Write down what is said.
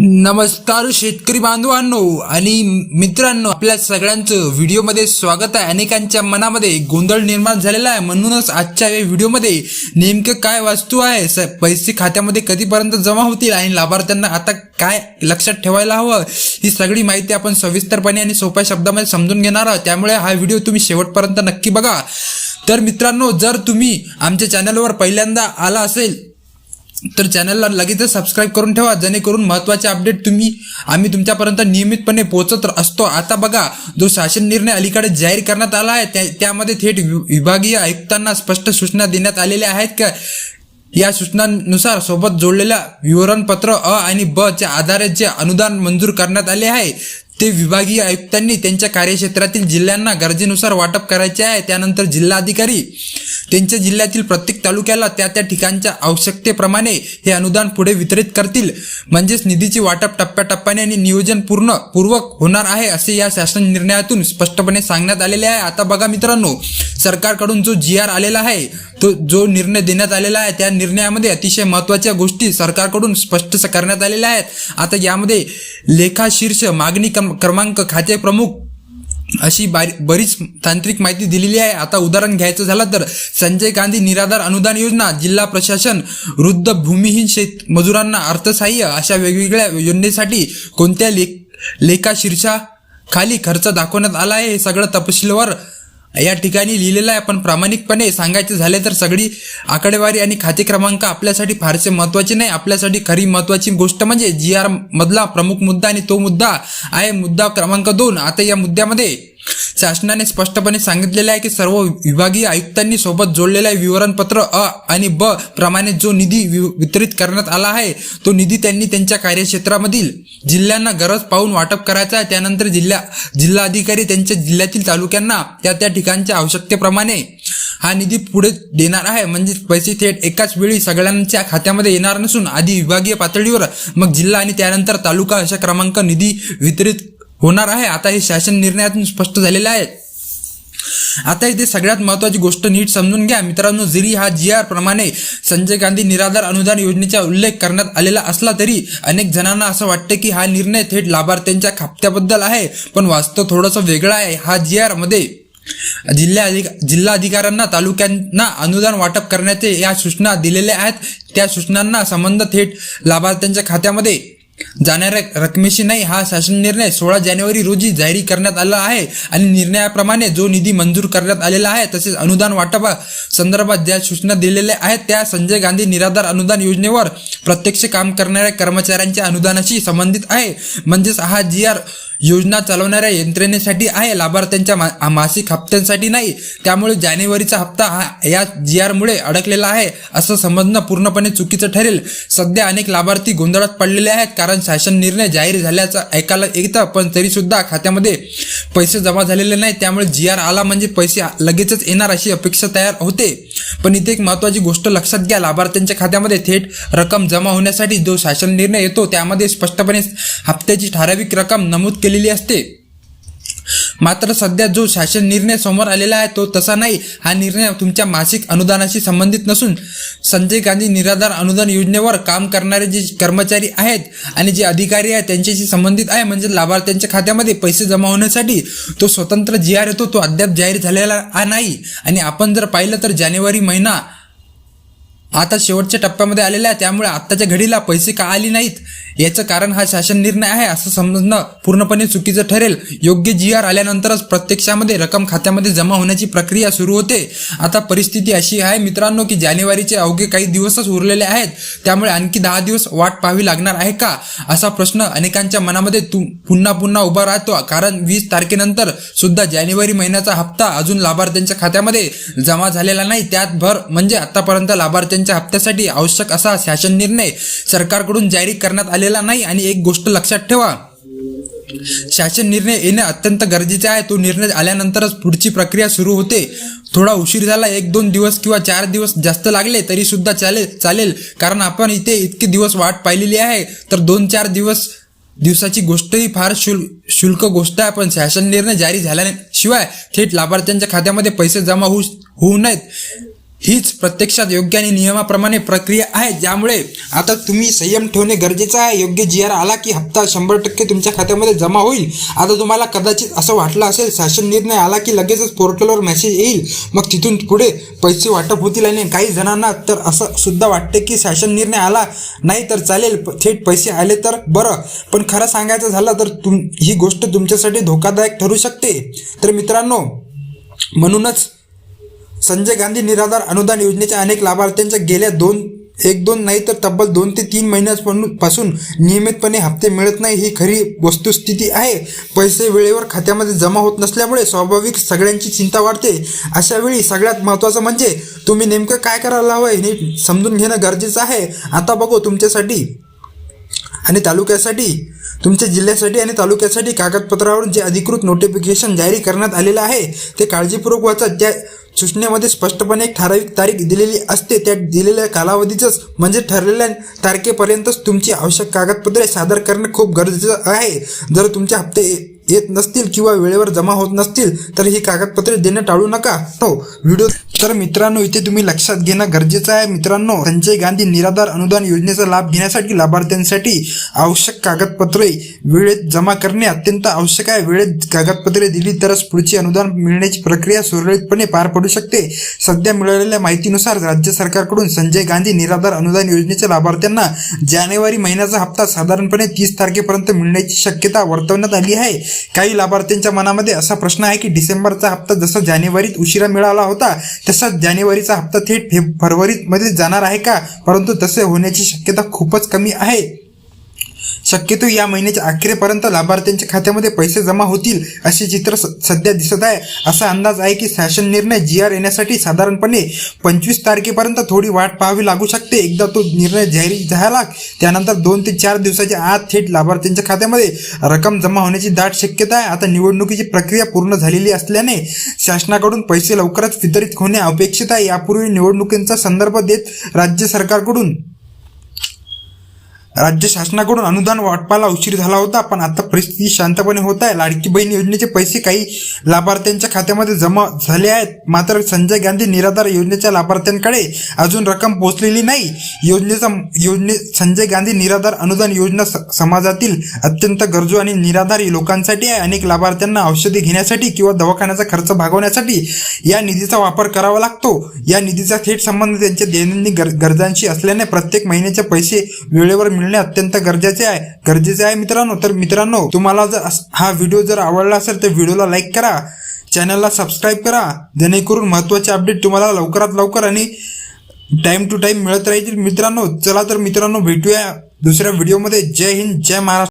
नमस्कार शेतकरी बांधवांनो आणि मित्रांनो, आपल्या सगळ्यांचं व्हिडिओमध्ये स्वागत आहे। अनेकांच्या मनामध्ये गोंधळ निर्माण झालेला आहे, म्हणूनच आजच्या या व्हिडिओमध्ये नेमकं काय वस्तू आहे, पैसे खात्यामध्ये कधीपर्यंत जमा होतील आणि लाभार्थ्यांना आता काय लक्षात ठेवायला हवं, ही सगळी माहिती आपण सविस्तरपणे आणि सोप्या शब्दामध्ये समजून घेणार आहोत। त्यामुळे हा व्हिडिओ तुम्ही शेवटपर्यंत नक्की बघा। तर मित्रांनो, जर तुम्ही आमच्या चॅनलवर पहिल्यांदा आला असेल तर चॅनलला लगेच सबस्क्राईब करून ठेवा, जेणेकरून महत्त्वाचे अपडेट आम्ही तुमच्यापर्यंत नियमितपणे पोहोचत असतो। आता बघा, जो शासन निर्णय अलीकडे जाहीर करण्यात आला आहे त्यामध्ये थेट विभागीय आयुक्तांना स्पष्ट सूचना देण्यात आलेल्या आहेत का या सूचनांनुसार सोबत जोडलेल्या विवरणपत्र अ आणि ब च्या आधारे जे अनुदान मंजूर करण्यात आले आहे ते विभागीय आयुक्तांनी त्यांच्या कार्यक्षेत्रातील जिल्ह्यांना गरजेनुसार वाटप करायचे आहे। त्यानंतर जिल्हाधिकारी त्यांच्या जिल्ह्यातील प्रत्येक तालुक्याला त्या ठिकाणच्या आवश्यकतेप्रमाणे हे अनुदान पुढे वितरित करतील। म्हणजेच निधीची वाटप टप्प्याटप्प्याने आणि नियोजन पूर्वक होणार आहे, असे या शासन निर्णयातून स्पष्टपणे सांगण्यात आलेले आहे। आता बघा मित्रांनो, सरकारकडून जो GR आलेला आहे, तो जो निर्णय देण्यात आलेला आहे, त्या निर्णयामध्ये अतिशय महत्त्वाच्या गोष्टी सरकारकडून स्पष्ट करण्यात आलेल्या आहेत। आता यामध्ये लेखाशीर्ष, मागणी क्रमांक, खाते प्रमुख अशी बरीच तांत्रिक माहिती दिलेली आहे। आता उदाहरण घ्यायचं झालं तर संजय गांधी निराधार अनुदान योजना, जिल्हा प्रशासन, वृद्ध भूमिहीन शेत मजुरांना अर्थसहाय्य, अशा वेगवेगळ्या योजनेसाठी कोणत्या लेखाशीर्षाखाली खर्च दाखवण्यात आला आहे, हे सगळं तपशीलवार या ठिकाणी लिहिलेलं आहे। पण प्रामाणिकपणे सांगायचे झाले तर सगळी आकडेवारी आणि खाते क्रमांक आपल्यासाठी फारसे महत्त्वाचे नाही। आपल्यासाठी खरी महत्त्वाची गोष्ट म्हणजे GR मधला प्रमुख मुद्दा, आणि तो मुद्दा आहे मुद्दा क्रमांक 2। आता या मुद्द्यामध्ये शासनाने स्पष्टपणे सांगितलेले आहे की सर्व विभागीय आयुक्तांनी सोबत जोडलेल्या विवरणपत्र अ आणि ब प्रमाणे जो निधी वितरित करण्यात आला आहे, तो निधी त्यांनी त्यांच्या कार्यक्षेत्रामधील जिल्ह्यांना गरज पाहून वाटप करायचा आहे। त्यानंतर जिल्हाधिकारी त्यांच्या जिल्ह्यातील तालुक्यांना त्या ठिकाणच्या आवश्यकतेप्रमाणे हा निधी पुढे देणार आहे। म्हणजे पैसे थेट एकाच वेळी सगळ्यांच्या खात्यामध्ये येणार नसून आधी विभागीय पातळीवर, मग जिल्हा आणि त्यानंतर तालुका अशा क्रमांक निधी वितरित होणार आहे। आता हे शासन निर्णयातून स्पष्ट झालेले आहे। आता इथे सगळ्यात महत्त्वाची गोष्ट नीट समजून घ्या मित्रांनो, जरी हा GR प्रमाणे संजय गांधी निराधार अनुदान योजनेचा उल्लेख करण्यात आलेला असला तरी अनेक जणांना असं वाटतं की हा निर्णय थेट लाभार्थ्यांच्या खात्याबद्दल आहे, पण वास्तव थोडंसं वेगळं आहे। हा GR मध्ये जिल्हाधिकाऱ्यांना तालुक्यांना अनुदान वाटप करण्याचे या सूचना दिलेल्या आहेत। त्या सूचनांना संबंध थेट लाभार्थ्यांच्या खात्यामध्ये जाणाऱ्या रकमेशी नाही। हा शासन निर्णय 16 जानेवारी रोजी जारी करण्यात आला आहे आणि निर्णयाप्रमाणे जो निधी मंजूर करण्यात आलेला आहे तसेच अनुदान वाटपा संदर्भात ज्या सूचना दिलेल्या आहेत त्या संजय गांधी निराधार अनुदान योजनेवर प्रत्यक्ष काम करणाऱ्या कर्मचाऱ्यांच्या अनुदानाशी संबंधित आहे। म्हणजेच हा GR योजना चालवणाऱ्या यंत्रणेसाठी आहे, लाभार्थ्यांच्या मासिक हप्त्यांसाठी नाही। त्यामुळे जानेवारीचा हप्ता हा या GR मुळे अडकलेला आहे असं समजणं पूर्णपणे चुकीचं ठरेल। सध्या अनेक लाभार्थी गोंधळात पडलेले आहेत, कारण शासन निर्णय जाहीर झाल्याचं ऐकायला येतं, पण तरी सुद्धा खात्यामध्ये पैसे जमा झालेले नाही। त्यामुळे GR आला म्हणजे पैसे लगेचच येणार अशी अपेक्षा तयार होते। पण इथे एक महत्त्वाची गोष्ट लक्षात घ्या, लाभार्थ्यांच्या खात्यामध्ये थेट रक्कम जमा होण्यासाठी जो शासन निर्णय येतो त्यामध्ये स्पष्टपणे हप्त्याची ठराविक रक्कम नमूद केलेली असते। मात्र सध्या जो शासन निर्णय समोर आलेला आहे तो तसा नाही। हा निर्णय तुमच्या मासिक अनुदानाशी संबंधित नसून संजय गांधी निराधार अनुदान योजनेवर काम करणारे जे कर्मचारी आहेत आणि जे अधिकारी आहेत त्यांच्याशी संबंधित आहे। म्हणजे लाभार्थ्यांच्या खात्यामध्ये पैसे जमा होण्यासाठी तो स्वतंत्र GR येतो, तो अद्याप जाहीर झालेला नाही। आणि आपण जर पाहिलं तर जानेवारी महिना आता शेवटच्या टप्प्यामध्ये आलेला आहे, त्यामुळे आत्ताच्या घडीला पैसे का आले नाहीत याचं कारण हा शासन निर्णय आहे असं समजणं पूर्णपणे चुकीचं ठरेल। योग्य GR आल्यानंतरच प्रत्यक्षामध्ये रक्कम खात्यामध्ये जमा होण्याची प्रक्रिया सुरू होते। आता परिस्थिती अशी आहे मित्रांनो की जानेवारीचे अवघे काही दिवसच उरलेले आहेत, त्यामुळे आणखी 10 दिवस वाट पाहावी लागणार आहे का, असा प्रश्न अनेकांच्या मनामध्ये पुन्हा उभा राहतो। कारण 20 तारखेनंतर सुद्धा जानेवारी महिन्याचा हप्ता अजून लाभार्थ्यांच्या खात्यामध्ये जमा झालेला नाही। त्यात भर म्हणजे आतापर्यंत लाभार्थ्यांच्या हप्त्यासाठी आवश्यक असा शासन निर्णय सरकारकडून जारी करण्यात आलेला नाही। आणि एक गोष्ट लक्षात ठेवा, शासन निर्णय येणे अत्यंत गरजेचे आहे। तो निर्णय आल्यानंतरच पुढची प्रक्रिया सुरू होते। थोडा उशीर झाला, 1-2 दिवस किंवा 4 दिवस जास्त लागले तरी सुद्धा चालेल, कारण आपण इथे इतके दिवस वाट पाहिलेली आहे। तर 2-4 दिवसाची गोष्ट ही फार शुल्क गोष्ट आहे, पण शासन निर्णय जारी झाल्याशिवाय थेट लाभार्थ्यांच्या खात्यामध्ये पैसे जमा होऊ नयेत हीच प्रत्यक्षात योग्य आणि नियमाप्रमाणे प्रक्रिया आहे, ज्यामुळे आता तुम्ही संयम ठेवणे गरजेचं आहे. योग्य GR आला की हप्ता 100% तुमच्या खात्यामध्ये जमा होईल. आता तुम्हाला कदाचित असं वाटलं असेल शासन निर्णय आला की लगेचच पोर्टलवर मेसेज येईल, मग तिथून पुढे पैसे वाटप होतील. आणि काही जणांना तर असं सुद्धा वाटते की शासन निर्णय आला नाही तर चालेल, थेट पैसे आले तर बरं. पण खरं सांगायचं झालं तर ही गोष्ट तुमच्यासाठी धोकादायक ठरू शकते. तर मित्रांनो, म्हणूनच संजय गांधी निराधार अनुदान योजनेच्या अनेक लाभार्थ्यांच्या गेल्या एक दोन नाही तर तब्बल 2 ते 3 महिन्यांपासून नियमितपणे हप्ते मिळत नाही, ही खरी वस्तुस्थिती आहे. पैसे वेळेवर खात्यामध्ये जमा होत नसल्यामुळे स्वाभाविक सगळ्यांची चिंता वाढते. अशा वेळी सगळ्यात महत्त्वाचं म्हणजे तुम्ही नेमकं काय करायला हवं हे समजून घेणं गरजेचं आहे. आता बघू, तुमच्यासाठी आणि तालुक्यासाठी, तुमच्या जिल्ह्यासाठी आणि तालुक्यासाठी कागदपत्रावर जे अधिकृत नोटिफिकेशन जारी करण्यात आलेलं आहे ते काळजीपूर्वक वाचा. त्या सूचनेमध्ये स्पष्टपणे एक ठराविक तारीख दिलेली असते. त्या दिलेल्या कालावधीचंच म्हणजे ठरलेल्या तारखेपर्यंतच तुमची आवश्यक कागदपत्रे सादर करणे खूप गरजेचं आहे. जर तुमचे हप्ते येत नसतील किंवा वेळेवर जमा होत नसतील तर ही कागदपत्रे देणं टाळू नका. व्हिडिओ तर मित्रांनो, इथे तुम्ही लक्षात घेणं गरजेचं आहे. मित्रांनो, संजय गांधी निराधार अनुदान योजनेचा लाभ घेण्यासाठी लाभार्थ्यांसाठी आवश्यक कागदपत्रे वेळेत जमा करणे अत्यंत आवश्यक आहे. वेळेत कागदपत्रे दिली तरच पुढची अनुदान मिळण्याची प्रक्रिया सुरळीतपणे पार पडू शकते. सध्या मिळालेल्या माहितीनुसार राज्य सरकारकडून संजय गांधी निराधार अनुदान योजनेच्या लाभार्थ्यांना जानेवारी महिन्याचा हप्ता साधारणपणे 30 तारखेपर्यंत मिळण्याची शक्यता वर्तवण्यात आली आहे. काही लाभार्थ्यांच्या मनामध्ये असा प्रश्न आहे की डिसेंबरचा हप्ता जसा जानेवारीत उशिरा मिळाला होता तसाच जानेवारीचा हप्ता थेट फरवरीमध्ये जाणार आहे का? परंतु तसे होण्याची शक्यता खूपच कमी आहे. शक्यतो या महिन्याच्या अखेरपर्यंत लाभार्थ्यांच्या खात्यामध्ये पैसे जमा होतील असे चित्र सध्या दिसत आहे. असा अंदाज आहे की शासन निर्णय GR येण्यासाठी साधारणपणे 25 तारखेपर्यंत थोडी वाट पाहावी लागू शकते. एकदा तो निर्णय जाहीर झाला त्यानंतर 2 ते 4 दिवसाच्या आत थेट लाभार्थ्यांच्या खात्यामध्ये रक्कम जमा होण्याची दाट शक्यता आहे. आता निवडणुकीची प्रक्रिया पूर्ण झालेली असल्याने शासनाकडून पैसे लवकरच वितरित होणे अपेक्षित आहे. यापूर्वी निवडणुकींचा संदर्भ देत राज्य शासनाकडून अनुदान वाटपाला उशीर झाला होता, पण आता परिस्थिती शांतपणे होत आहे. लाडकी बहीण योजनेचे पैसे काही लाभार्थ्यांच्या खात्यामध्ये जमा झाले आहेत, मात्र संजय गांधी निराधार योजनेच्या लाभार्थ्यांकडे अजून रक्कम पोहोचलेली नाही. संजय गांधी निराधार अनुदान योजना समाजातील अत्यंत गरजू आणि निराधार लोकांसाठी आहे. अनेक लाभार्थ्यांना औषधे घेण्यासाठी किंवा दवाखान्याचा खर्च भागवण्यासाठी या निधीचा वापर करावा लागतो. या निधीचा थेट संबंध त्यांच्या दैनंदिन गरजांशी असल्याने प्रत्येक महिन्याचे पैसे वेळेवर मिळणे अत्यंत गरजेचे आहे मित्रांनो. तर मित्रांनो, तुम्हाला जर हा व्हिडिओ जर आवडला असेल तर व्हिडिओला लाईक करा, चॅनलला सबस्क्राईब करा, जेणेकरून महत्त्वाचे अपडेट तुम्हाला लवकरात लवकर आणि टाइम टू टाइम मिळत राहील. मित्रांनो, चला तर मित्रांनो, भेटूया दुसऱ्या व्हिडिओमध्ये. जय हिंद, जय महाराष्ट्र.